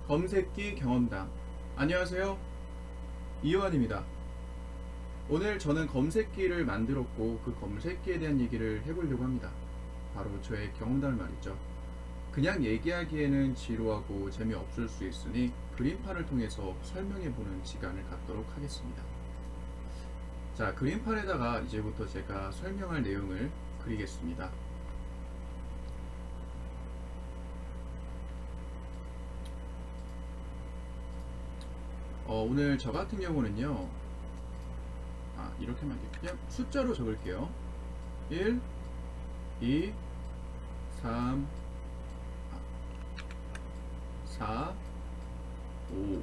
검색기 경험담. 안녕하세요, 이요한입니다. 오늘 저는 검색기를 만들었고 그 검색기에 대한 얘기를 해보려고 합니다. 바로 저의 경험담을 말이죠. 그냥 얘기하기에는 지루하고 재미없을 수 있으니 그림판을 통해서 설명해보는 시간을 갖도록 하겠습니다. 자, 그림판에다가 이제부터 제가 설명할 내용을 그리겠습니다. 오늘 저 같은 경우는요, 이렇게 하면 안 돼요. 그냥 숫자로 적을게요. 1, 2, 3, 4, 5,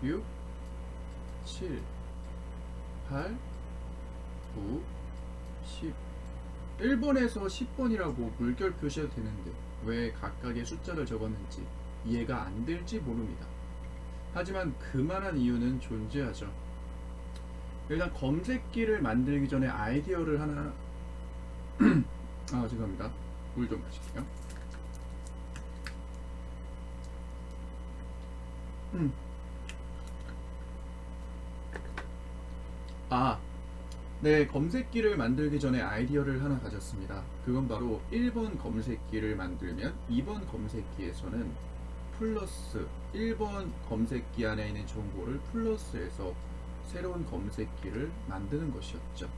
6, 7, 8, 9, 10. 1번에서 10번이라고 물결 표시해도 되는데 왜 각각의 숫자를 적었는지 이해가 안 될지 모릅니다. 하지만 그만한 이유는 존재하죠. 일단 검색기를 만들기 전에 아이디어를 하나 죄송합니다. 물 좀 마실게요. 네, 검색기를 만들기 전에 아이디어를 하나 가졌습니다. 그건 바로 1번 검색기를 만들면 2번 검색기에서는 플러스 1번 검색기 안에 있는 정보를 플러스해서 새로운 검색기를 만드는 것이었죠.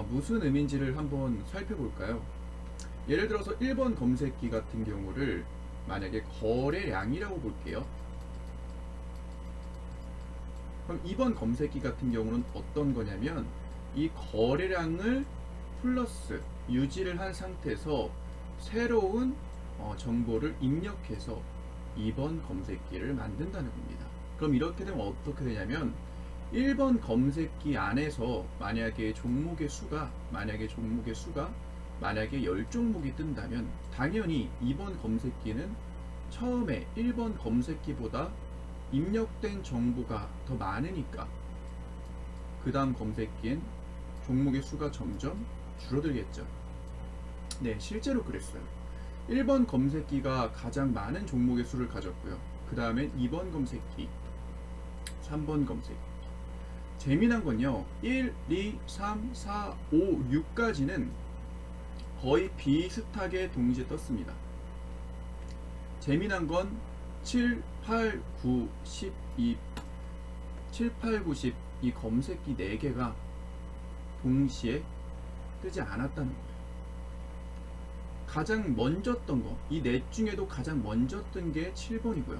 무슨 의미인지를 한번 살펴볼까요? 예를 들어서 1번 검색기 같은 경우를 만약에 거래량이라고 볼게요. 그럼 2번 검색기 같은 경우는 어떤 거냐면 이 거래량을 플러스 유지를 한 상태에서 새로운 정보를 입력해서 2번 검색기를 만든다는 겁니다. 그럼 이렇게 되면 어떻게 되냐면 1번 검색기 안에서 만약에 종목의 수가 만약에 10종목이 뜬다면 당연히 2번 검색기는 처음에 1번 검색기보다 입력된 정보가 더 많으니까 그 다음 검색기엔 종목의 수가 점점 줄어들겠죠. 네, 실제로 그랬어요. 1번 검색기가 가장 많은 종목의 수를 가졌고요. 그 다음엔 2번 검색기, 3번 검색기. 재미난 건요, 1, 2, 3, 4, 5, 6까지는 거의 비슷하게 동시에 떴습니다. 재미난 건 7, 8, 9, 10, 7, 8, 9, 10 이 검색기 4개가 동시에 뜨지 않았다는 거예요. 가장 먼저 뜬 거, 이 넷 중에도 가장 먼저 뜬 게 7번이고요.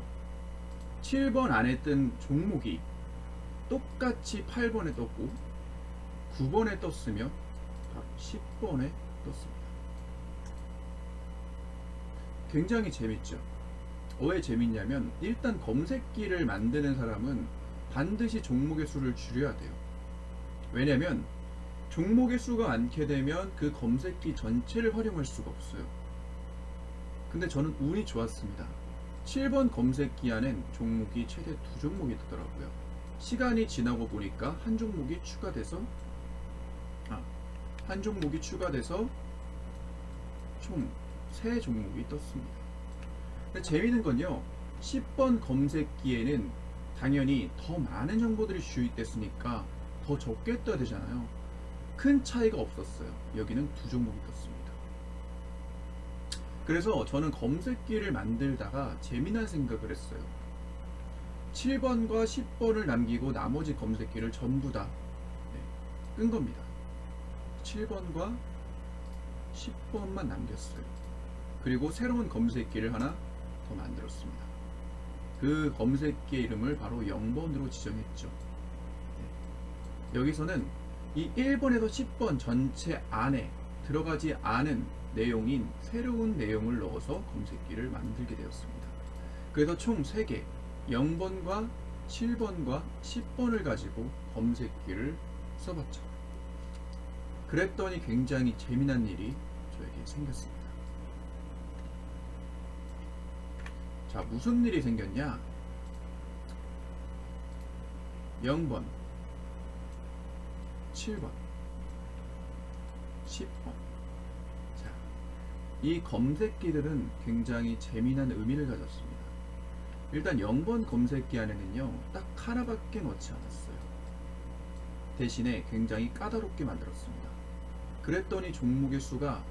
7번 안에 뜬 종목이 똑같이 8번에 떴고 9번에 떴으며 10번에 떴습니다. 굉장히 재밌죠. 왜 재밌냐면 일단 검색기를 만드는 사람은 반드시 종목의 수를 줄여야 돼요. 왜냐면 종목의 수가 많게 되면 그 검색기 전체를 활용할 수가 없어요. 근데 저는 운이 좋았습니다. 7번 검색기 안엔 종목이 최대 2종목이 뜨더라고요. 시간이 지나고 보니까 한 종목이 추가돼서 총 3종목이 떴습니다. 근데 재미있는 건요, 10번 검색기에는 당연히 더 많은 정보들이 주입됐으니까 더 적게 떠야 되잖아요. 큰 차이가 없었어요. 여기는 2종목이 떴습니다. 그래서 저는 검색기를 만들다가 재미난 생각을 했어요. 7번과 10번을 남기고 나머지 검색기를 전부 다 끈 겁니다. 7번과 10번만 남겼어요. 그리고 새로운 검색기를 하나 더 만들었습니다. 그 검색기의 이름을 바로 0번으로 지정했죠. 여기서는 이 1번에서 10번 전체 안에 들어가지 않은 내용인 새로운 내용을 넣어서 검색기를 만들게 되었습니다. 그래서 총 3개 0번과 7번과 10번을 가지고 검색기를 써봤죠. 그랬더니 굉장히 재미난 일이 저에게 생겼습니다. 자, 무슨 일이 생겼냐? 0번, 7번, 10번. 자, 이 검색기들은 굉장히 재미난 의미를 가졌습니다. 일단 0번 검색기 안에는요, 딱 하나밖에 넣지 않았어요. 대신에 굉장히 까다롭게 만들었습니다. 그랬더니 종목의 수가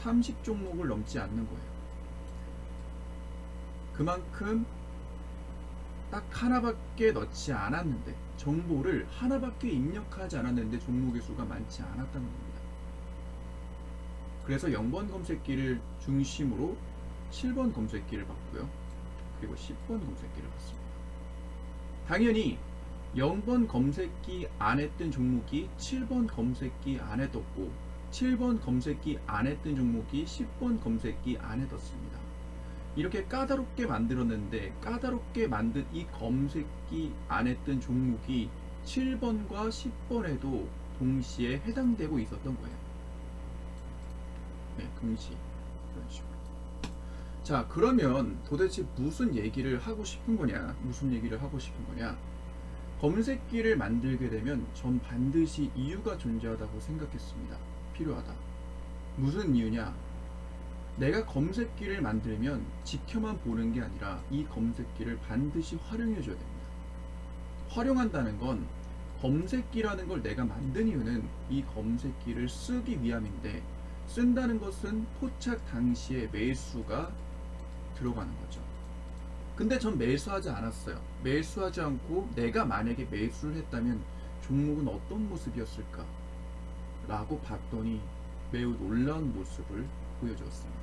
30종목을 넘지 않는 거예요. 그만큼 딱 하나밖에 넣지 않았는데, 정보를 하나밖에 입력하지 않았는데 종목의 수가 많지 않았다는 겁니다. 그래서 0번 검색기를 중심으로 7번 검색기를 봤고요. 그리고 10번 검색기를 봤습니다. 당연히 0번 검색기 안에 뜬 종목이 7번 검색기 안에 떴고, 7번 검색기 안에 뜬 종목이 10번 검색기 안에 떴습니다. 이렇게 까다롭게 만들었는데, 까다롭게 만든 이 검색기 안에 뜬 종목이 7번과 10번에도 동시에 해당되고 있었던 거예요. 네, 동시. 이런 식으로. 자, 그러면 도대체 무슨 얘기를 하고 싶은 거냐? 무슨 얘기를 하고 싶은 거냐? 검색기를 만들게 되면 전 반드시 이유가 존재하다고 생각했습니다. 필요하다. 무슨 이유냐? 내가 검색기를 만들면 지켜만 보는 게 아니라 이 검색기를 반드시 활용해 줘야 됩니다. 활용한다는 건, 검색기라는 걸 내가 만든 이유는 이 검색기를 쓰기 위함인데, 쓴다는 것은 포착 당시에 매수가 들어가는 거죠. 근데 전 매수하지 않았어요. 매수하지 않고 내가 만약에 매수를 했다면 종목은 어떤 모습이었을까? 라고 봤더니 매우 놀라운 모습을 보여주었습니다.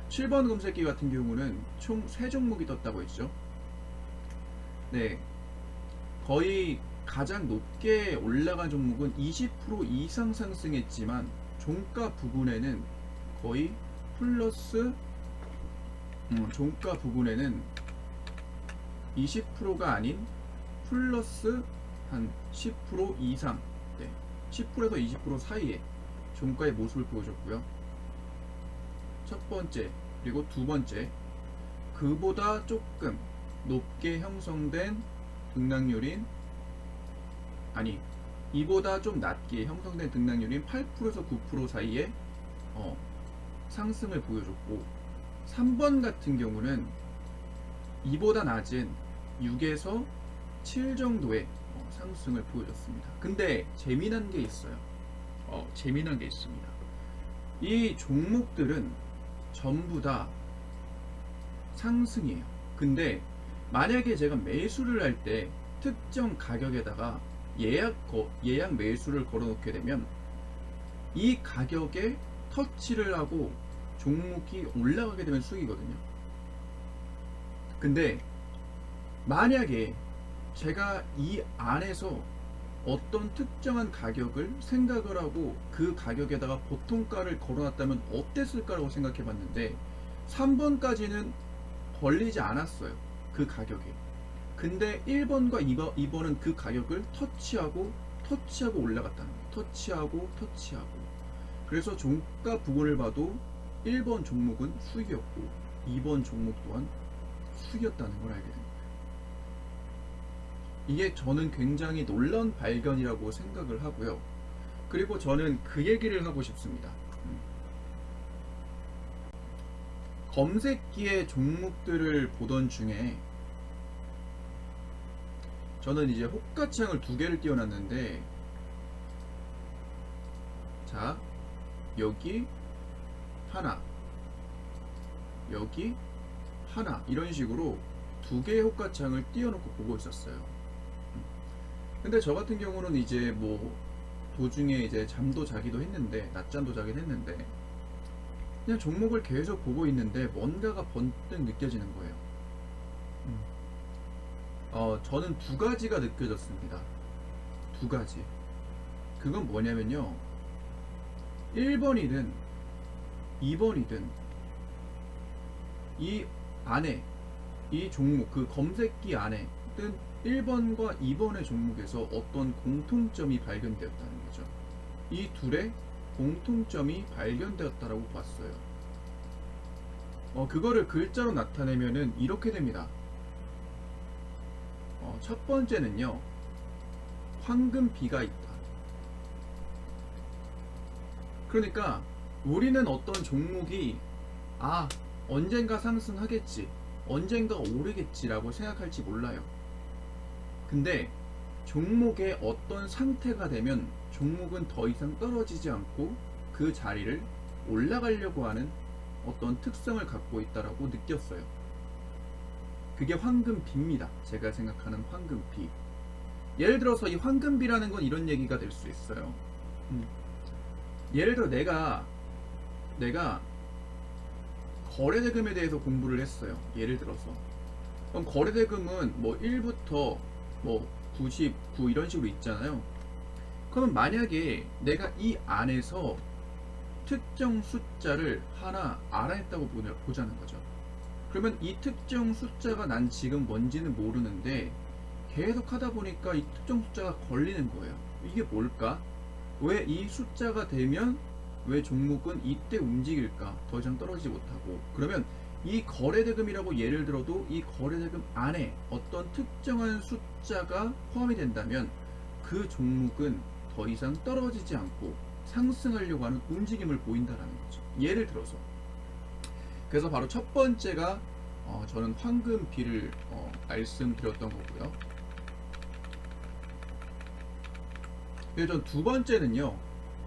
7번 검색기 같은 경우는 총 3종목이 떴다고 했죠. 네, 거의 가장 높게 올라간 종목은 20% 이상 상승했지만 종가 부분에는 거의 플러스, 종가 부분에는 20%가 아닌 플러스 한 10% 이상, 네, 10%에서 20% 사이에 종가의 모습을 보여줬고요. 첫 번째 그리고 두 번째, 그보다 조금 높게 형성된 등락률인, 아니, 이보다 좀 낮게 형성된 등락률인 8%에서 9% 사이에 상승을 보여줬고, 3번 같은 경우는 이보다 낮은 6에서 7 정도의 상승을 보여줬습니다. 근데 재미난 게 있어요. 재미난 게 있습니다. 이 종목들은 전부 다 상승이에요. 근데 만약에 제가 매수를 할 때 특정 가격에다가 예약 매수를 걸어 놓게 되면 이 가격에 터치를 하고 종목이 올라가게 되면 수익이거든요. 근데 만약에 제가 이 안에서 어떤 특정한 가격을 생각을 하고 그 가격에다가 보통가를 걸어놨다면 어땠을까라고 생각해 봤는데 3번까지는 걸리지 않았어요. 그 가격에. 근데 1번과 2번은 그 가격을 터치하고 올라갔다는 거예요. 터치하고. 그래서 종가 부분을 봐도 1번 종목은 수익이었고 2번 종목 또한 수익이었다는 걸 알게 됩니다. 이게 저는 굉장히 놀라운 발견이라고 생각을 하고요. 그리고 저는 그 얘기를 하고 싶습니다. 검색기의 종목들을 보던 중에 저는 이제 호가창을 2개를 띄워놨는데, 자, 여기 하나, 여기 하나, 이런 식으로 2개의 호가창을 띄워놓고 보고 있었어요. 근데 저 같은 경우는 이제 뭐 도중에 이제 잠도 자기도 했는데, 낮잠도 자기도 했는데, 그냥 종목을 계속 보고 있는데 뭔가가 번뜩 느껴지는 거예요. 저는 2가지가 느껴졌습니다. 2가지. 그건 뭐냐면요, 1번이든 2번이든 이 안에, 이 종목, 그 검색기 안에 뜬 1번과 2번의 종목에서 어떤 공통점이 발견되었다는 거죠. 이 둘의 공통점이 발견되었다라고 봤어요. 그거를 글자로 나타내면은 이렇게 됩니다. 첫 번째는요, 황금비가 있다. 그러니까 우리는 어떤 종목이 언젠가 상승하겠지, 언젠가 오르겠지라고 생각할지 몰라요. 근데 종목의 어떤 상태가 되면 종목은 더 이상 떨어지지 않고 그 자리를 올라가려고 하는 어떤 특성을 갖고 있다라고 느꼈어요. 그게 황금비입니다. 제가 생각하는 황금비. 예를 들어서 이 황금비라는 건 이런 얘기가 될 수 있어요. 예를 들어 내가 거래대금에 대해서 공부를 했어요. 예를 들어서 그럼 거래대금은 뭐 1부터 뭐 99 이런 식으로 있잖아요. 그러면 만약에 내가 이 안에서 특정 숫자를 하나 알아냈다고 보자는 거죠. 그러면 이 특정 숫자가 난 지금 뭔지는 모르는데 계속 하다 보니까 이 특정 숫자가 걸리는 거예요. 이게 뭘까? 왜 이 숫자가 되면 왜 종목은 이때 움직일까? 더 이상 떨어지지 못하고. 그러면 이 거래대금이라고 예를 들어도 이 거래대금 안에 어떤 특정한 숫자가 포함이 된다면 그 종목은 더 이상 떨어지지 않고 상승하려고 하는 움직임을 보인다라는 거죠. 예를 들어서. 그래서 바로 첫 번째가 저는 황금비를 말씀드렸던 거고요. 그리고 전 두 번째는요,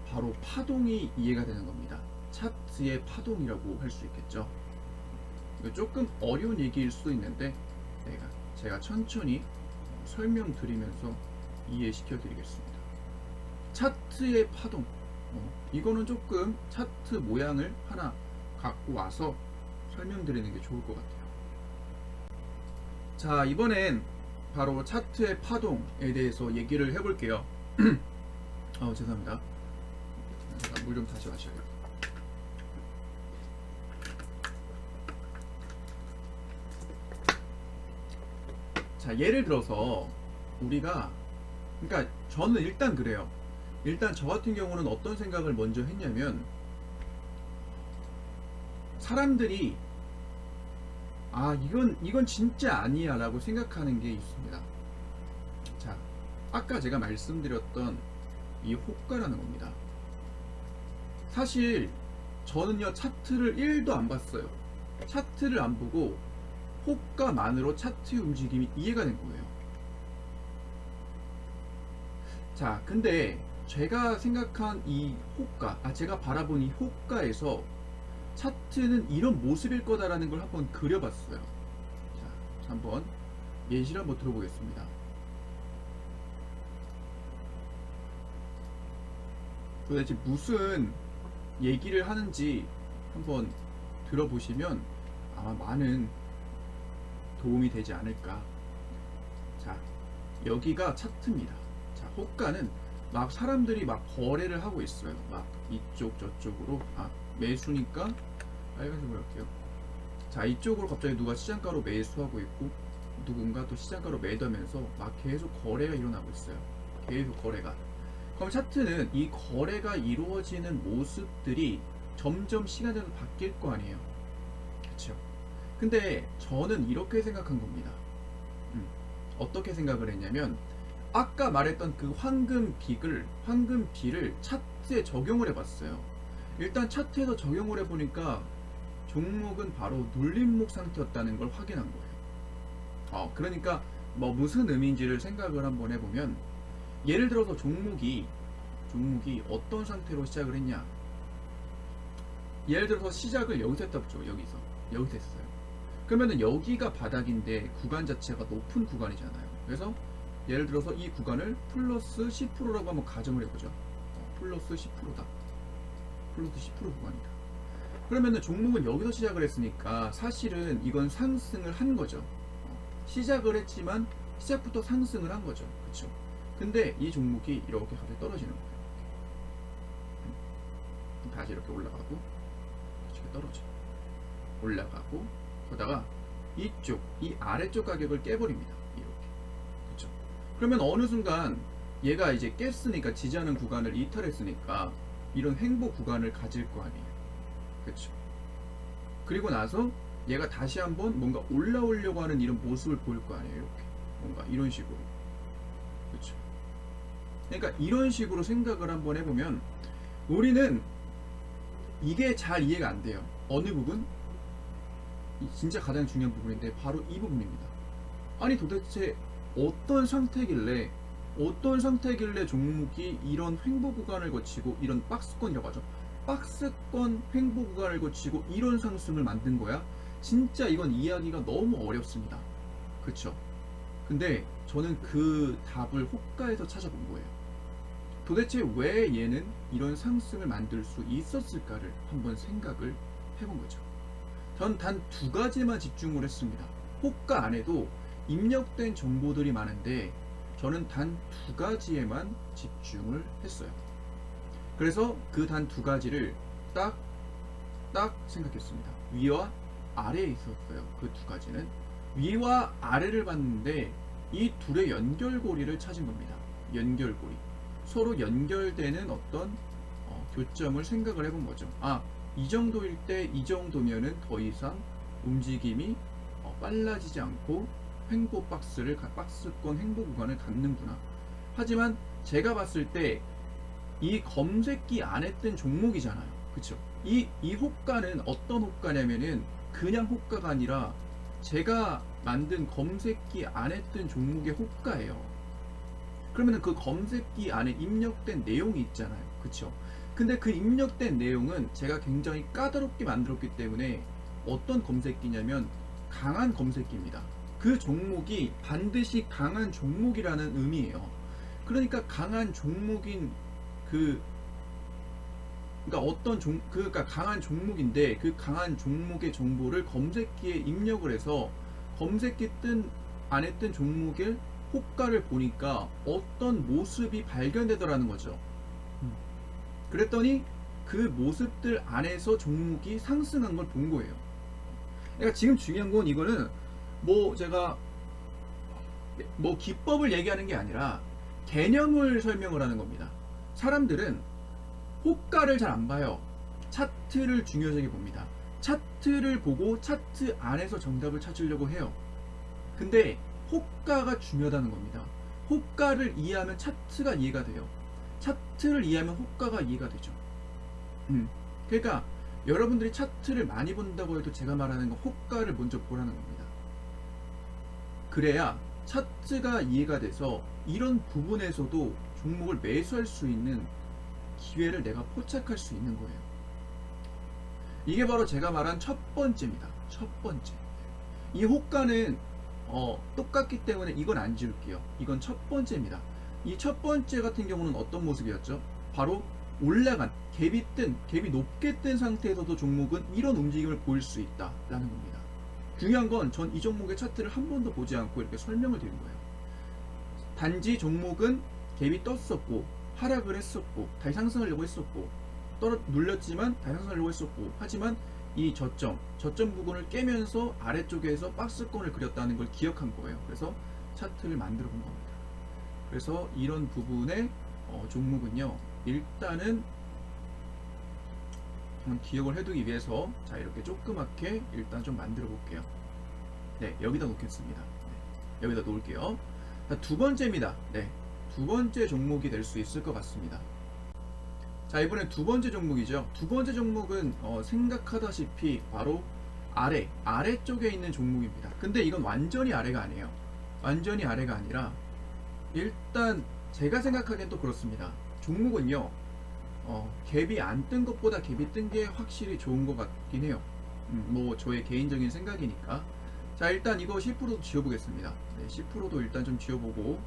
바로 파동이 이해가 되는 겁니다. 차트의 파동이라고 할 수 있겠죠. 조금 어려운 얘기일 수도 있는데 제가 천천히 설명드리면서 이해시켜 드리겠습니다. 차트의 파동, 이거는 조금 차트 모양을 하나 갖고 와서 설명드리는 게 좋을 것 같아요. 자, 이번엔 바로 차트의 파동에 대해서 얘기를 해볼게요. 죄송합니다. 제가 물 좀 다시 마셔야겠다. 자, 예를 들어서 우리가, 그러니까 저는 일단 그래요. 일단 저 같은 경우는 어떤 생각을 먼저 했냐면, 사람들이 이건 진짜 아니야 라고 생각하는 게 있습니다. 자, 아까 제가 말씀드렸던 이 호가라는 겁니다. 사실 저는요, 차트를 1도 안 봤어요. 차트를 안 보고 호가만으로 차트의 움직임이 이해가 된 거예요. 자, 근데 제가 생각한 이 호가, 제가 바라본 이 호가에서 차트는 이런 모습일 거다라는 걸 한번 그려봤어요. 자, 한번 예시를 한번 들어보겠습니다. 도대체 무슨 얘기를 하는지 한번 들어보시면 아마 많은 도움이 되지 않을까. 자, 여기가 차트입니다. 자, 호가는 막 사람들이 막 거래를 하고 있어요. 막 이쪽 저쪽으로. 매수니까 빨간색으로 할게요. 자, 이쪽으로 갑자기 누가 시장가로 매수하고 있고 누군가 또 시장가로 매도하면서 막 계속 거래가 일어나고 있어요. 계속 거래가. 그럼 차트는 이 거래가 이루어지는 모습들이 점점 시간이 지나서 바뀔 거 아니에요. 그렇죠? 근데 저는 이렇게 생각한 겁니다. 어떻게 생각을 했냐면, 아까 말했던 그 황금비를 차트에 적용을 해봤어요. 일단 차트에서 적용을 해보니까 종목은 바로 눌림목 상태였다는 걸 확인한 거예요. 그러니까 뭐 무슨 의미인지를 생각을 한번 해보면, 예를 들어서 종목이 어떤 상태로 시작을 했냐. 예를 들어서 시작을 여기서 했다 보죠. 여기서 했어요. 그러면은 여기가 바닥인데 구간 자체가 높은 구간이잖아요. 그래서 예를 들어서 이 구간을 플러스 10%라고 한번 가정을 해보죠. 플러스 10%다. 플러스 10% 구간이다. 그러면은 종목은 여기서 시작을 했으니까 사실은 이건 상승을 한 거죠. 시작을 했지만 시작부터 상승을 한 거죠. 그렇죠? 근데 이 종목이 이렇게 갑자기 떨어지는 거예요. 다시 이렇게 올라가고 이렇게 떨어져. 올라가고 그러다가 이 아래쪽 가격을 깨버립니다. 이렇게. 그렇죠? 그러면 어느 순간 얘가 이제 깼으니까, 지지하는 구간을 이탈했으니까 이런 횡보 구간을 가질 거 아니에요. 그렇죠? 그리고 나서 얘가 다시 한번 뭔가 올라오려고 하는 이런 모습을 보일 거 아니에요. 이렇게 뭔가 이런 식으로. 그렇죠? 그러니까 이런 식으로 생각을 한번 해보면 우리는 이게 잘 이해가 안 돼요. 어느 부분? 진짜 가장 중요한 부분인데 바로 이 부분입니다. 아니 도대체 어떤 상태길래 종목이 이런 횡보 구간을 거치고 이런 박스권이라고 하죠. 박스권 횡보 구간을 거치고 이런 상승을 만든 거야? 진짜 이건 이해하기가 너무 어렵습니다. 그쵸? 근데 저는 그 답을 호가에서 찾아본 거예요. 도대체 왜 얘는 이런 상승을 만들 수 있었을까를 한번 생각을 해본 거죠. 전 단 두 가지만 집중을 했습니다. 호가 안에도 입력된 정보들이 많은데 저는 단 두 가지에만 집중을 했어요. 그래서 그 단 두 가지를 딱 생각했습니다. 위와 아래에 있었어요. 그 두 가지는 위와 아래를 봤는데 이 둘의 연결고리를 찾은 겁니다. 연결고리. 서로 연결되는 어떤 교점을 생각을 해본 거죠. 이 정도일 때 이 정도면은 더 이상 움직임이 빨라지지 않고 횡보 박스권 횡보 구간을 갖는구나. 하지만 제가 봤을 때 이 검색기 안에 뜬 종목이잖아요. 그쵸? 이 호가는 어떤 호가냐면은 그냥 호가가 아니라 제가 만든 검색기 안에 뜬 종목의 호가예요. 그러면은 그 검색기 안에 입력된 내용이 있잖아요. 그쵸? 근데 그 입력된 내용은 제가 굉장히 까다롭게 만들었기 때문에 어떤 검색기냐면 강한 검색기입니다. 그 종목이 반드시 강한 종목이라는 의미예요. 그러니까 강한 종목인 그러니까 강한 종목인데 그 강한 종목의 정보를 검색기에 입력을 해서 검색기 안에 뜬 종목의 호가를 보니까 어떤 모습이 발견되더라는 거죠. 그랬더니 그 모습들 안에서 종목이 상승한 걸 본 거예요. 그러니까 지금 중요한 건 이거는 제가 기법을 얘기하는 게 아니라 개념을 설명을 하는 겁니다. 사람들은 호가를 잘 안 봐요. 차트를 중요하게 봅니다. 차트를 보고 차트 안에서 정답을 찾으려고 해요. 근데 호가가 중요하다는 겁니다. 호가를 이해하면 차트가 이해가 돼요. 차트를 이해하면 호가가 이해가 되죠. 그러니까 여러분들이 차트를 많이 본다고 해도 제가 말하는 건 호가를 먼저 보라는 겁니다. 그래야 차트가 이해가 돼서 이런 부분에서도 종목을 매수할 수 있는 기회를 내가 포착할 수 있는 거예요. 이게 바로 제가 말한 첫 번째입니다. 첫 번째. 이 호가는 똑같기 때문에 이건 안 지울게요. 이건 첫 번째입니다. 이 첫 번째 같은 경우는 어떤 모습이었죠? 바로 올라간 갭이 높게 뜬 상태에서도 종목은 이런 움직임을 보일 수 있다라는 겁니다. 중요한 건 전 이 종목의 차트를 한 번도 보지 않고 이렇게 설명을 드린 거예요. 단지 종목은 갭이 떴었고 하락을 했었고 다시 상승하려고 했었고 눌렸지만 다시 상승하려고 했었고 하지만 이 저점 부분을 깨면서 아래쪽에서 박스권을 그렸다는 걸 기억한 거예요. 그래서 차트를 만들어 본 겁니다. 그래서 이런 부분의 종목은요 일단은 기억을 해두기 위해서 자 이렇게 조그맣게 일단 좀 만들어 볼게요. 네, 여기다 놓겠습니다. 네, 여기다 놓을게요. 자, 두 번째입니다. 네, 두 번째 종목이 될 수 있을 것 같습니다. 자, 이번엔 두 번째 종목이죠. 두 번째 종목은 생각하다시피 바로 아래쪽에 있는 종목입니다. 근데 이건 완전히 아래가 아니에요. 완전히 아래가 아니라 일단 제가 생각하기엔 또 그렇습니다. 종목은요 갭이 안 뜬 것보다 갭이 뜬 게 확실히 좋은 것 같긴 해요. 저의 개인적인 생각이니까. 자, 일단 이거 10%도 지워보겠습니다. 네, 10%도 일단 좀 지워보고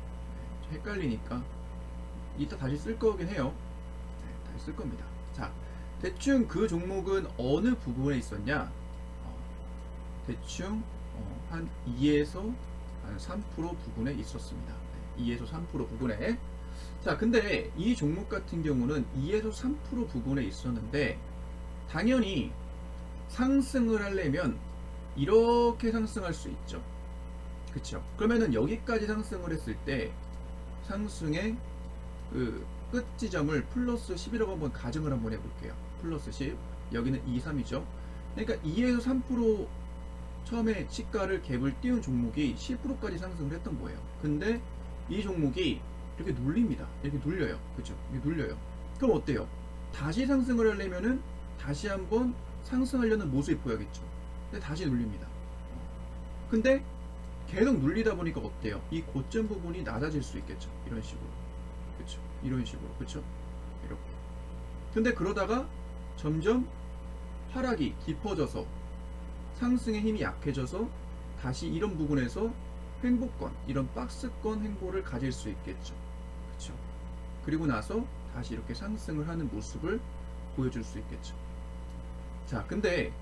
헷갈리니까 이따 다시 쓸 거긴 해요. 네, 다시 쓸 겁니다. 자, 대충 그 종목은 어느 부분에 있었냐? 대충 한 2에서 한 3% 부분에 있었습니다. 네, 2에서 3% 부분에. 자, 근데 이 종목 같은 경우는 2에서 3% 부분에 있었는데 당연히 상승을 하려면 이렇게 상승할 수 있죠. 그쵸? 그러면은 여기까지 상승을 했을 때 상승의 그 끝 지점을 플러스 10이라고 한번 가정을 한번 해볼게요. 플러스 10. 여기는 2, 3이죠. 그러니까 2에서 3% 처음에 시가를 갭을 띄운 종목이 10%까지 상승을 했던 거예요. 근데 이 종목이 이렇게 눌립니다. 이렇게 눌려요. 그쵸? 이렇게 눌려요. 그럼 어때요? 다시 상승을 하려면은 다시 한번 상승하려는 모습이 보여야겠죠. 근데 다시 눌립니다. 근데 계속 눌리다 보니까 어때요? 이 고점 부분이 낮아질 수 있겠죠. 이런 식으로. 그쵸? 이런 식으로. 그쵸? 이렇게. 근데 그러다가 점점 하락이 깊어져서 상승의 힘이 약해져서 다시 이런 부분에서 횡보권, 이런 박스권 횡보를 가질 수 있겠죠. 그쵸? 그리고 나서 다시 이렇게 상승을 하는 모습을 보여줄 수 있겠죠. 자, 근데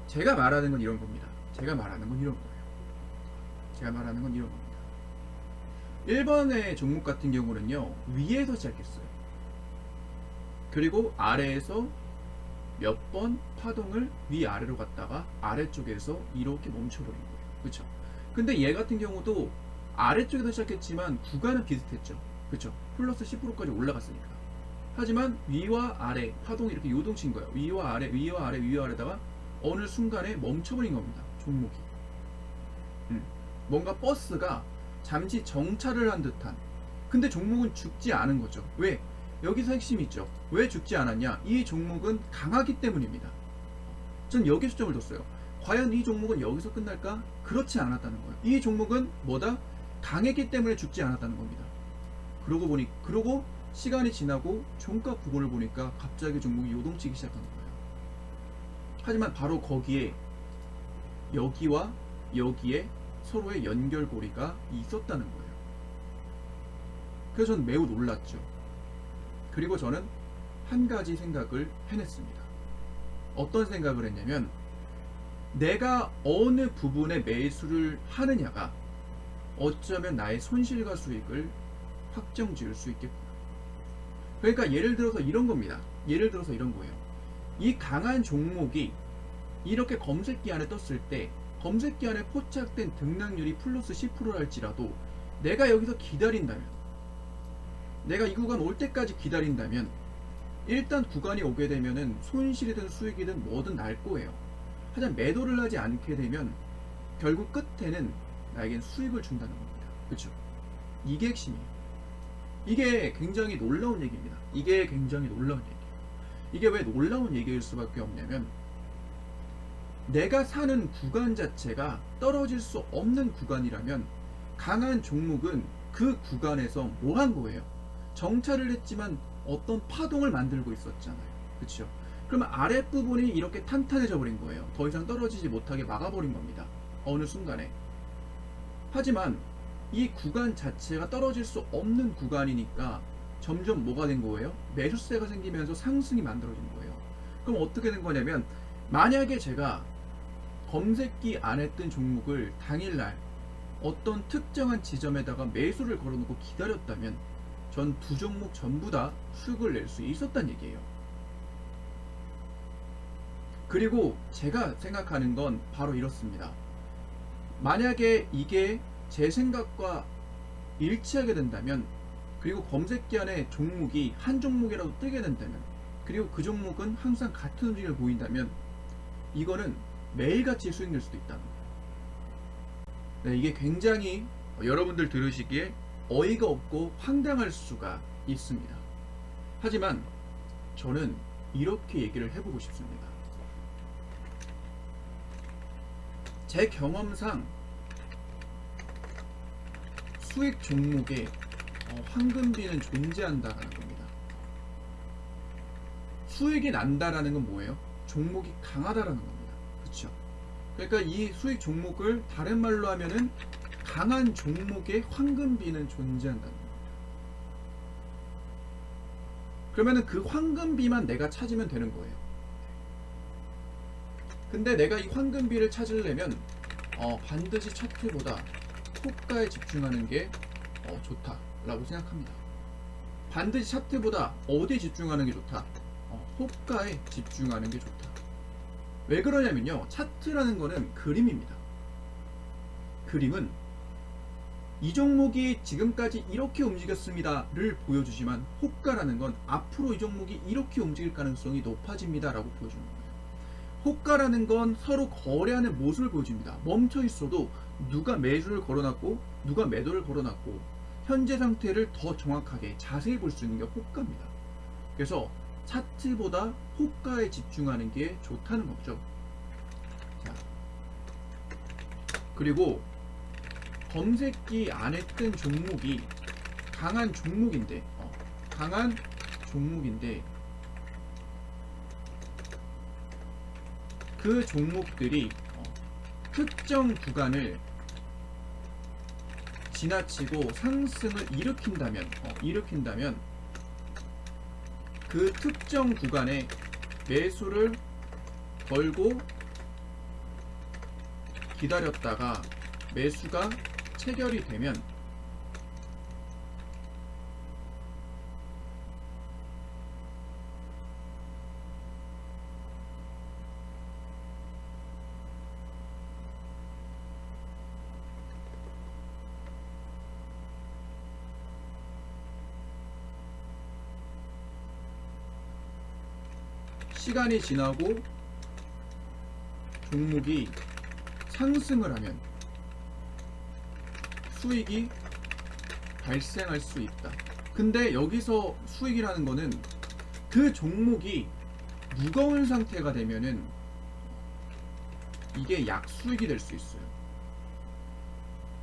제가 말하는 건 이런 겁니다. 제가 말하는 건 이런 겁니다. 1번의 종목 같은 경우는요, 위에서 시작했어요. 그리고 아래에서 몇 번 파동을 위아래로 갔다가 아래쪽에서 이렇게 멈춰버린 거예요. 그쵸? 근데 얘 같은 경우도 아래쪽에서 시작했지만 구간은 비슷했죠. 그쵸? 플러스 10%까지 올라갔으니까. 하지만 위와 아래 파동이 이렇게 요동친 거예요. 위와 아래, 위와 아래, 위와 아래다가 어느 순간에 멈춰버린 겁니다. 종목이. 뭔가 버스가 잠시 정차를 한 듯한. 근데 종목은 죽지 않은 거죠. 왜? 여기서 핵심이 있죠. 왜 죽지 않았냐? 이 종목은 강하기 때문입니다. 전 여기에 초점을 뒀어요. 과연 이 종목은 여기서 끝날까? 그렇지 않았다는 거예요. 이 종목은 뭐다? 강했기 때문에 죽지 않았다는 겁니다. 그러고 시간이 지나고 종가 부분을 보니까 갑자기 종목이 요동치기 시작하는 거예요. 하지만 바로 거기에 여기와 여기에 서로의 연결고리가 있었다는 거예요. 그래서 저는 매우 놀랐죠. 그리고 저는 한 가지 생각을 해냈습니다. 어떤 생각을 했냐면, 내가 어느 부분에 매수를 하느냐가 어쩌면 나의 손실과 수익을 확정 지을 수 있겠구나. 그러니까 예를 들어서 이런 겁니다. 예를 들어서 이런 거예요. 이 강한 종목이 이렇게 검색기 안에 떴을 때 검색기 안에 포착된 등락률이 플러스 10%랄지라도 내가 여기서 기다린다면, 내가 이 구간 올 때까지 기다린다면 일단 구간이 오게 되면은 손실이든 수익이든 뭐든 날 거예요. 하지만 매도를 하지 않게 되면 결국 끝에는 나에겐 수익을 준다는 겁니다. 그렇죠? 이게 핵심이에요. 이게 굉장히 놀라운 얘기입니다. 이게 굉장히 놀라운 얘기예요. 이게 왜 놀라운 얘기일 수밖에 없냐면, 내가 사는 구간 자체가 떨어질 수 없는 구간이라면 강한 종목은 그 구간에서 뭐 한 거예요? 정찰을 했지만 어떤 파동을 만들고 있었잖아요. 그렇죠? 그러면 아랫부분이 이렇게 탄탄해져 버린 거예요. 더 이상 떨어지지 못하게 막아버린 겁니다. 어느 순간에. 하지만 이 구간 자체가 떨어질 수 없는 구간이니까 점점 뭐가 된 거예요? 매수세가 생기면서 상승이 만들어진 거예요. 그럼 어떻게 된 거냐면, 만약에 제가 검색기 안에 뜬 종목을 당일날 어떤 특정한 지점에다가 매수를 걸어놓고 기다렸다면 전 두 종목 전부 다 수익을 낼 수 있었단 얘기예요. 그리고 제가 생각하는 건 바로 이렇습니다. 만약에 이게 제 생각과 일치하게 된다면, 그리고 검색기 안에 종목이 한 종목이라도 뜨게 된다면, 그리고 그 종목은 항상 같은 움직임을 보인다면 이거는 매일같이 수익 낼 수도 있다는 거예요. 네, 이게 굉장히 여러분들 들으시기에 어이가 없고 황당할 수가 있습니다. 하지만 저는 이렇게 얘기를 해보고 싶습니다. 제 경험상 수익 종목에 황금비는 존재한다라는 겁니다. 수익이 난다라는 건 뭐예요? 종목이 강하다라는 겁니다. 그렇죠? 그러니까 이 수익 종목을 다른 말로 하면은 강한 종목에 황금비는 존재한다는 겁니다. 그러면은 그 황금비만 내가 찾으면 되는 거예요. 근데 내가 이 황금비를 찾으려면 반드시 차트보다 호가에 집중하는 게 좋다라고 생각합니다. 반드시 차트보다 어디에 집중하는 게 좋다? 호가에 집중하는 게 좋다. 왜 그러냐면요, 차트라는 거는 그림입니다. 그림은 이 종목이 지금까지 이렇게 움직였습니다를 보여주지만, 호가라는 건 앞으로 이 종목이 이렇게 움직일 가능성이 높아집니다 라고 보여주는 거예요. 호가라는 건 서로 거래하는 모습을 보여줍니다. 멈춰 있어도 누가 매수를 걸어놨고 누가 매도를 걸어놨고 현재 상태를 더 정확하게 자세히 볼 수 있는 게 호가입니다. 그래서 차트보다 호가에 집중하는 게 좋다는 거죠. 자, 그리고 검색기 안에 뜬 종목이 강한 종목인데 강한 종목인데 그 종목들이 특정 구간을 지나치고 상승을 일으킨다면 그 특정 구간에 매수를 걸고 기다렸다가 매수가 체결이 되면 시간이 지나고 종목이 상승을 하면 수익이 발생할 수 있다. 근데 여기서 수익이라는 거는 그 종목이 무거운 상태가 되면은 이게 약수익이 될 수 있어요.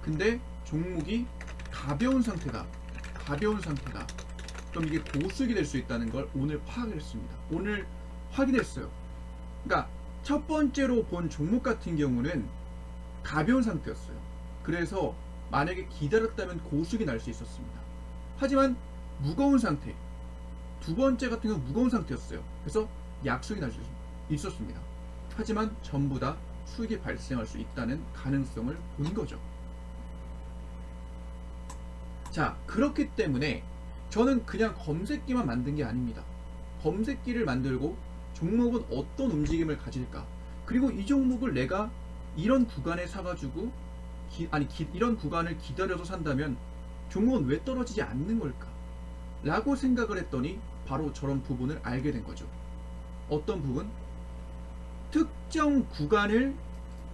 근데 종목이 가벼운 상태다. 그럼 이게 고수익이 될 수 있다는 걸 오늘 파악했습니다. 오늘 확인했어요. 그러니까 첫 번째로 본 종목 같은 경우는 가벼운 상태였어요. 그래서 만약에 기다렸다면 고수익이 날 수 있었습니다. 하지만 무거운 상태, 두 번째 같은 경우는 무거운 상태였어요. 그래서 약수익이 날 수 있었습니다. 하지만 전부 다 수익이 발생할 수 있다는 가능성을 본 거죠. 자, 그렇기 때문에 저는 그냥 검색기만 만든 게 아닙니다. 검색기를 만들고 종목은 어떤 움직임을 가질까, 그리고 이 종목을 내가 이런 구간에 사가지고 이런 구간을 기다려서 산다면 종목은 왜 떨어지지 않는 걸까 라고 생각을 했더니 바로 저런 부분을 알게 된 거죠. 어떤 부분? 특정 구간을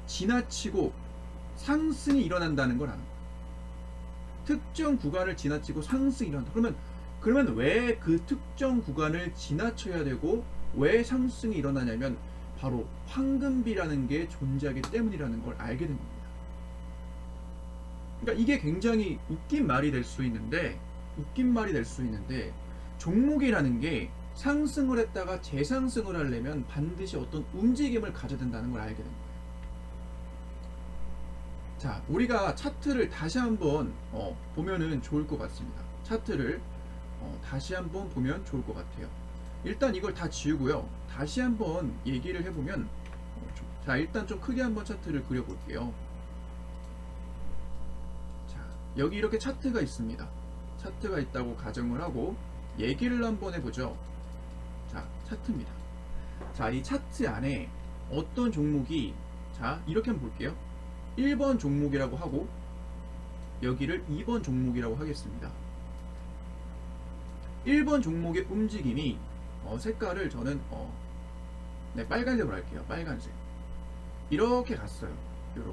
지나치고 상승이 일어난다는 걸 아는 거예요. 특정 구간을 지나치고 상승이 일어난다. 그러면 왜 그 특정 구간을 지나쳐야 되고 왜 상승이 일어나냐면 바로 황금비라는 게 존재하기 때문이라는 걸 알게 된 겁니다. 그러니까 이게 굉장히 웃긴 말이 될 수 있는데 종목이라는 게 상승을 했다가 재상승을 하려면 반드시 어떤 움직임을 가져야 된다는 걸 알게 된 거예요. 자, 우리가 차트를 다시 한번 보면은 좋을 것 같습니다. 차트를 다시 한번 보면 좋을 것 같아요. 일단 이걸 다 지우고요. 다시 한번 얘기를 해보면 자, 일단 좀 크게 한번 차트를 그려볼게요. 자, 여기 이렇게 차트가 있습니다. 차트가 있다고 가정을 하고 얘기를 한번 해보죠. 자, 차트입니다. 자, 이 차트 안에 어떤 종목이, 자, 이렇게 한번 볼게요. 1번 종목이라고 하고 여기를 2번 종목이라고 하겠습니다. 1번 종목의 움직임이 색깔을 저는 빨간색으로 할게요. 빨간색. 이렇게 갔어요. 이렇게.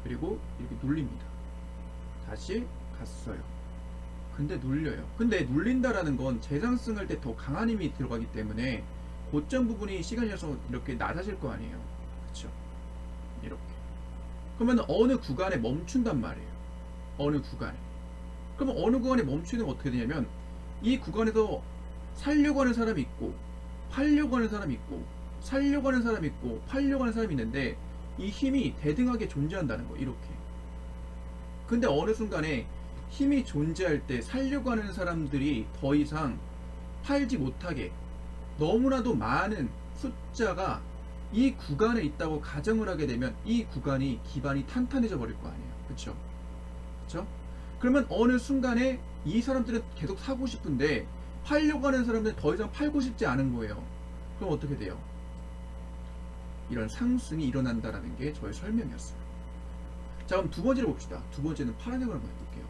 그리고 이렇게 눌립니다. 다시 갔어요. 근데 눌려요. 근데 눌린다라는 건 재상승할 때 더 강한 힘이 들어가기 때문에 고점 부분이 시간이 지나서 이렇게 낮아질 거 아니에요. 그쵸? 이렇게. 그러면 어느 구간에 멈춘단 말이에요. 어느 구간에. 그러면 어느 구간에 멈추면 어떻게 되냐면 이 구간에서 살려고 하는 사람이 있고 팔려고 하는 사람이 있고 살려고 하는 사람이 있고 팔려고 하는 사람이 있는데 이 힘이 대등하게 존재한다는 거. 이렇게. 근데 어느 순간에 힘이 존재할 때 살려고 하는 사람들이 더 이상 팔지 못하게 너무나도 많은 숫자가 이 구간에 있다고 가정을 하게 되면 이 구간이 기반이 탄탄해져 버릴 거 아니에요. 그쵸? 그쵸? 그러면 어느 순간에 이 사람들은 계속 사고 싶은데 팔려고 하는 사람들은 더 이상 팔고 싶지 않은 거예요. 그럼 어떻게 돼요? 이런 상승이 일어난다라는 게 저의 설명이었어요. 자, 그럼 두 번째를 봅시다. 두 번째는 파란색으로 한번 해볼게요.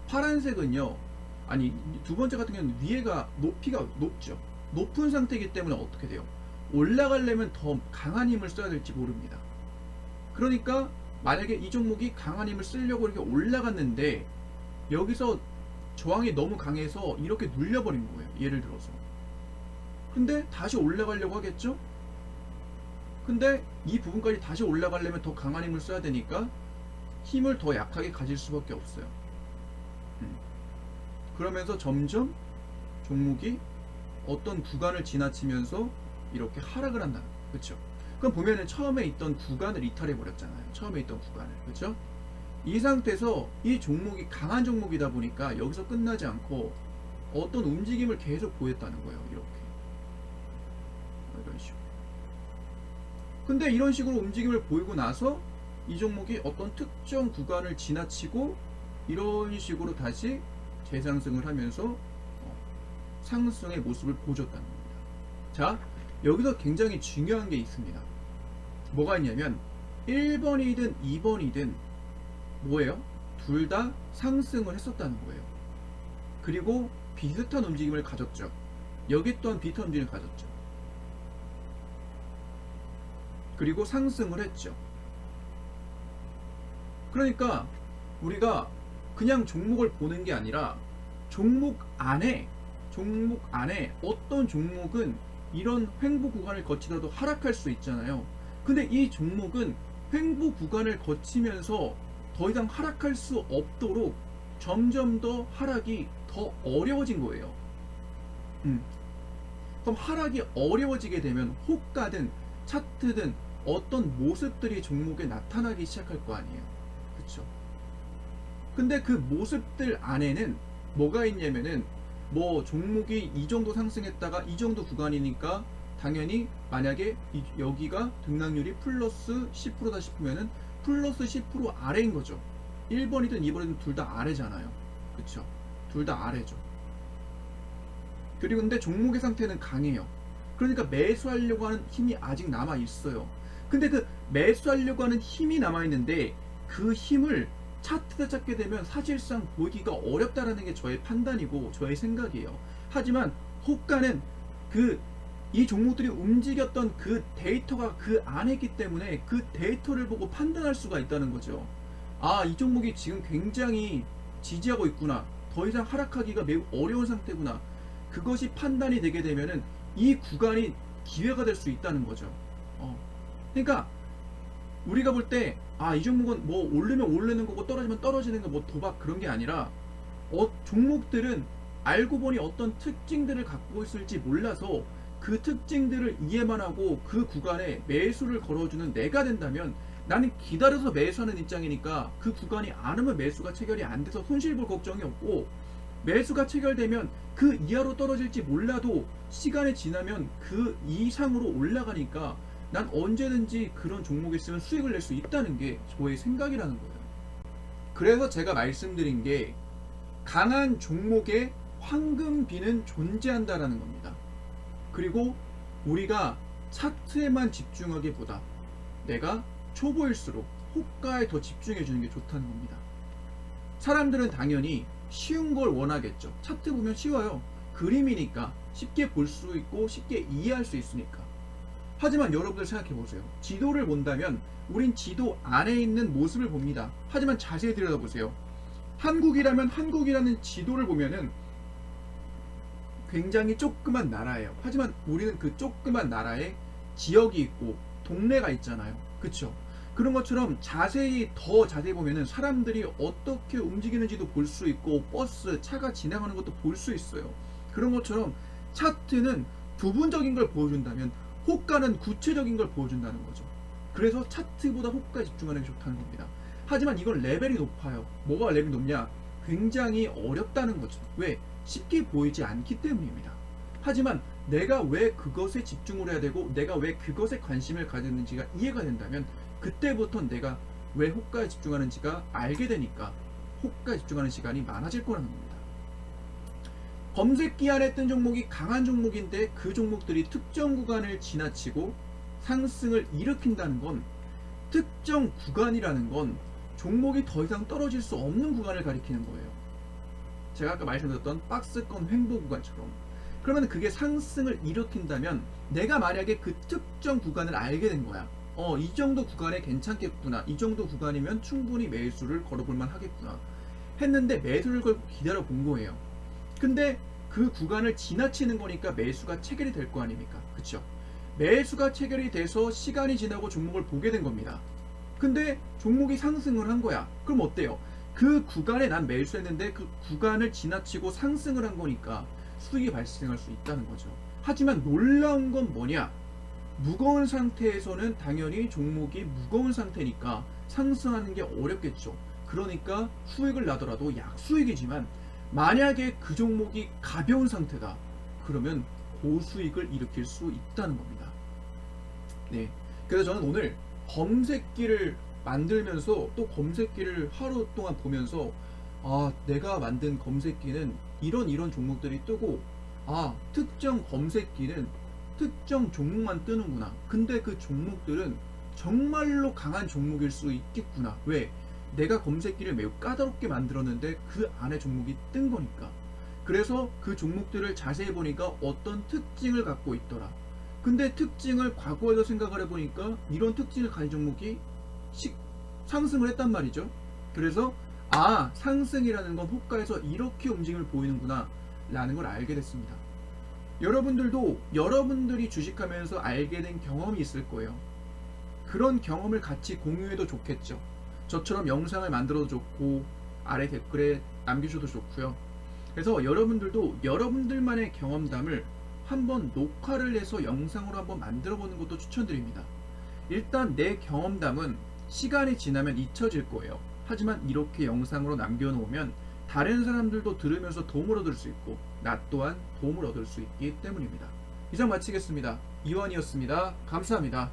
파란색은요, 두 번째 같은 경우는 위에가 높이가 높죠. 높은 상태이기 때문에 어떻게 돼요? 올라가려면 더 강한 힘을 써야 될지 모릅니다. 그러니까 만약에 이 종목이 강한 힘을 쓰려고 이렇게 올라갔는데 여기서 저항이 너무 강해서 이렇게 눌려버린 거예요. 예를 들어서. 근데 다시 올라가려고 하겠죠? 근데 이 부분까지 다시 올라가려면 더 강한 힘을 써야 되니까 힘을 더 약하게 가질 수밖에 없어요. 그러면서 점점 종목이 어떤 구간을 지나치면서 이렇게 하락을 한다. 그렇죠? 그럼 보면은 처음에 있던 구간을 이탈해 버렸잖아요. 처음에 있던 구간을. 그렇죠? 이 상태에서 이 종목이 강한 종목이다 보니까 여기서 끝나지 않고 어떤 움직임을 계속 보였다는 거예요. 이렇게. 이런 식으로. 근데 이런 식으로 움직임을 보이고 나서 이 종목이 어떤 특정 구간을 지나치고 이런 식으로 다시 재상승을 하면서 상승의 모습을 보여줬다는 겁니다. 자, 여기서 굉장히 중요한 게 있습니다. 뭐가 있냐면 1번이든 2번이든 뭐예요? 둘 다 상승을 했었다는 거예요. 그리고 비슷한 움직임을 가졌죠. 여기 또한 비슷한 움직임을 가졌죠. 그리고 상승을 했죠. 그러니까 우리가 그냥 종목을 보는 게 아니라 종목 안에 어떤 종목은 이런 횡보 구간을 거치다도 하락할 수 있잖아요. 근데 이 종목은 횡보 구간을 거치면서 더 이상 하락할 수 없도록 점점 더 하락이 더 어려워진 거예요. 그럼 하락이 어려워지게 되면 호가든 차트든 어떤 모습들이 종목에 나타나기 시작할 거 아니에요. 그쵸? 근데 그 모습들 안에는 뭐가 있냐면은 뭐 종목이 이 정도 상승했다가 이 정도 구간이니까 당연히 만약에 여기가 등락률이 플러스 10%다 싶으면은 플러스 10% 아래인 거죠. 1번이든 2번이든 둘 다 아래잖아요. 그쵸? 둘 다 아래죠. 그리고 근데 종목의 상태는 강해요. 그러니까 매수하려고 하는 힘이 아직 남아 있어요. 근데 그 매수하려고 하는 힘이 남아 있는데 그 힘을 차트에서 찾게 되면 사실상 보기가 어렵다라는 게 저의 판단이고 저의 생각이에요. 하지만 호가는 이 종목들이 움직였던 그 데이터가 그 안에 있기 때문에 그 데이터를 보고 판단할 수가 있다는 거죠. 아, 이 종목이 지금 굉장히 지지하고 있구나. 더 이상 하락하기가 매우 어려운 상태구나. 그것이 판단이 되게 되면은 이 구간이 기회가 될 수 있다는 거죠. 그러니까 우리가 볼 때 이 종목은 뭐 오르면 오르는 거고 떨어지면 떨어지는 거 뭐 도박 그런 게 아니라 종목들은 알고 보니 어떤 특징들을 갖고 있을지 몰라서 그 특징들을 이해만 하고 그 구간에 매수를 걸어주는 내가 된다면 나는 기다려서 매수하는 입장이니까 그 구간이 안 오면 매수가 체결이 안 돼서 손실 볼 걱정이 없고, 매수가 체결되면 그 이하로 떨어질지 몰라도 시간이 지나면 그 이상으로 올라가니까 난 언제든지 그런 종목에 있으면 수익을 낼 수 있다는 게 저의 생각이라는 거예요. 그래서 제가 말씀드린 게 강한 종목에 황금비는 존재한다라는 겁니다. 그리고 우리가 차트에만 집중하기보다 내가 초보일수록 호가에 더 집중해 주는 게 좋다는 겁니다. 사람들은 당연히 쉬운 걸 원하겠죠. 차트 보면 쉬워요. 그림이니까 쉽게 볼 수 있고 쉽게 이해할 수 있으니까. 하지만 여러분들 생각해 보세요. 지도를 본다면 우린 지도 안에 있는 모습을 봅니다. 하지만 자세히 들여다보세요. 한국이라면 한국이라는 지도를 보면은 굉장히 조그만 나라예요. 하지만 우리는 그 조그만 나라에 지역이 있고 동네가 있잖아요. 그쵸? 그런 것처럼 더 자세히 보면은 사람들이 어떻게 움직이는지도 볼 수 있고 버스, 차가 지나가는 것도 볼 수 있어요. 그런 것처럼 차트는 부분적인 걸 보여준다면 호가는 구체적인 걸 보여준다는 거죠. 그래서 차트보다 호가에 집중하는 게 좋다는 겁니다. 하지만 이건 레벨이 높아요. 뭐가 레벨이 높냐? 굉장히 어렵다는 거죠. 왜? 쉽게 보이지 않기 때문입니다. 하지만 내가 왜 그것에 집중을 해야 되고 내가 왜 그것에 관심을 가졌는지가 이해가 된다면 그때부터 내가 왜 호가에 집중하는지가 알게 되니까 호가에 집중하는 시간이 많아질 거라는 겁니다. 검색기 안에 뜬 종목이 강한 종목인데 그 종목들이 특정 구간을 지나치고 상승을 일으킨다는 건, 특정 구간이라는 건 종목이 더 이상 떨어질 수 없는 구간을 가리키는 거예요. 제가 아까 말씀드렸던 박스권 횡보 구간처럼. 그러면 그게 상승을 일으킨다면 내가 만약에 그 특정 구간을 알게 된 거야. 이 정도 구간에 괜찮겠구나. 이 정도 구간이면 충분히 매수를 걸어볼만 하겠구나. 했는데 매수를 걸고 기다려 본 거예요. 근데 그 구간을 지나치는 거니까 매수가 체결이 될 거 아닙니까? 그쵸? 매수가 체결이 돼서 시간이 지나고 종목을 보게 된 겁니다. 근데 종목이 상승을 한 거야. 그럼 어때요? 그 구간에 난 매수했는데 그 구간을 지나치고 상승을 한 거니까 수익이 발생할 수 있다는 거죠. 하지만 놀라운 건 뭐냐? 무거운 상태에서는 당연히 종목이 무거운 상태니까 상승하는 게 어렵겠죠. 그러니까 수익을 나더라도 약수익이지만 만약에 그 종목이 가벼운 상태다. 그러면 고수익을 일으킬 수 있다는 겁니다. 네. 그래서 저는 오늘 검색기를 만들면서 또 검색기를 하루 동안 보면서 내가 만든 검색기는 이런 종목들이 뜨고 특정 검색기는 특정 종목만 뜨는구나. 근데 그 종목들은 정말로 강한 종목일 수 있겠구나. 왜? 내가 검색기를 매우 까다롭게 만들었는데 그 안에 종목이 뜬 거니까. 그래서 그 종목들을 자세히 보니까 어떤 특징을 갖고 있더라. 근데 특징을 과거에도 생각을 해보니까 이런 특징을 가진 종목이 상승을 했단 말이죠. 그래서 상승이라는 건 호가에서 이렇게 움직임을 보이는구나 라는 걸 알게 됐습니다. 여러분들도 여러분들이 주식하면서 알게 된 경험이 있을 거예요. 그런 경험을 같이 공유해도 좋겠죠. 저처럼 영상을 만들어도 좋고 아래 댓글에 남겨주셔도 좋고요. 그래서 여러분들도 여러분들만의 경험담을 한번 녹화를 해서 영상으로 한번 만들어 보는 것도 추천드립니다. 일단 내 경험담은 시간이 지나면 잊혀질 거예요. 하지만 이렇게 영상으로 남겨놓으면 다른 사람들도 들으면서 도움을 얻을 수 있고 나 또한 도움을 얻을 수 있기 때문입니다. 이상 마치겠습니다. 이완이었습니다. 감사합니다.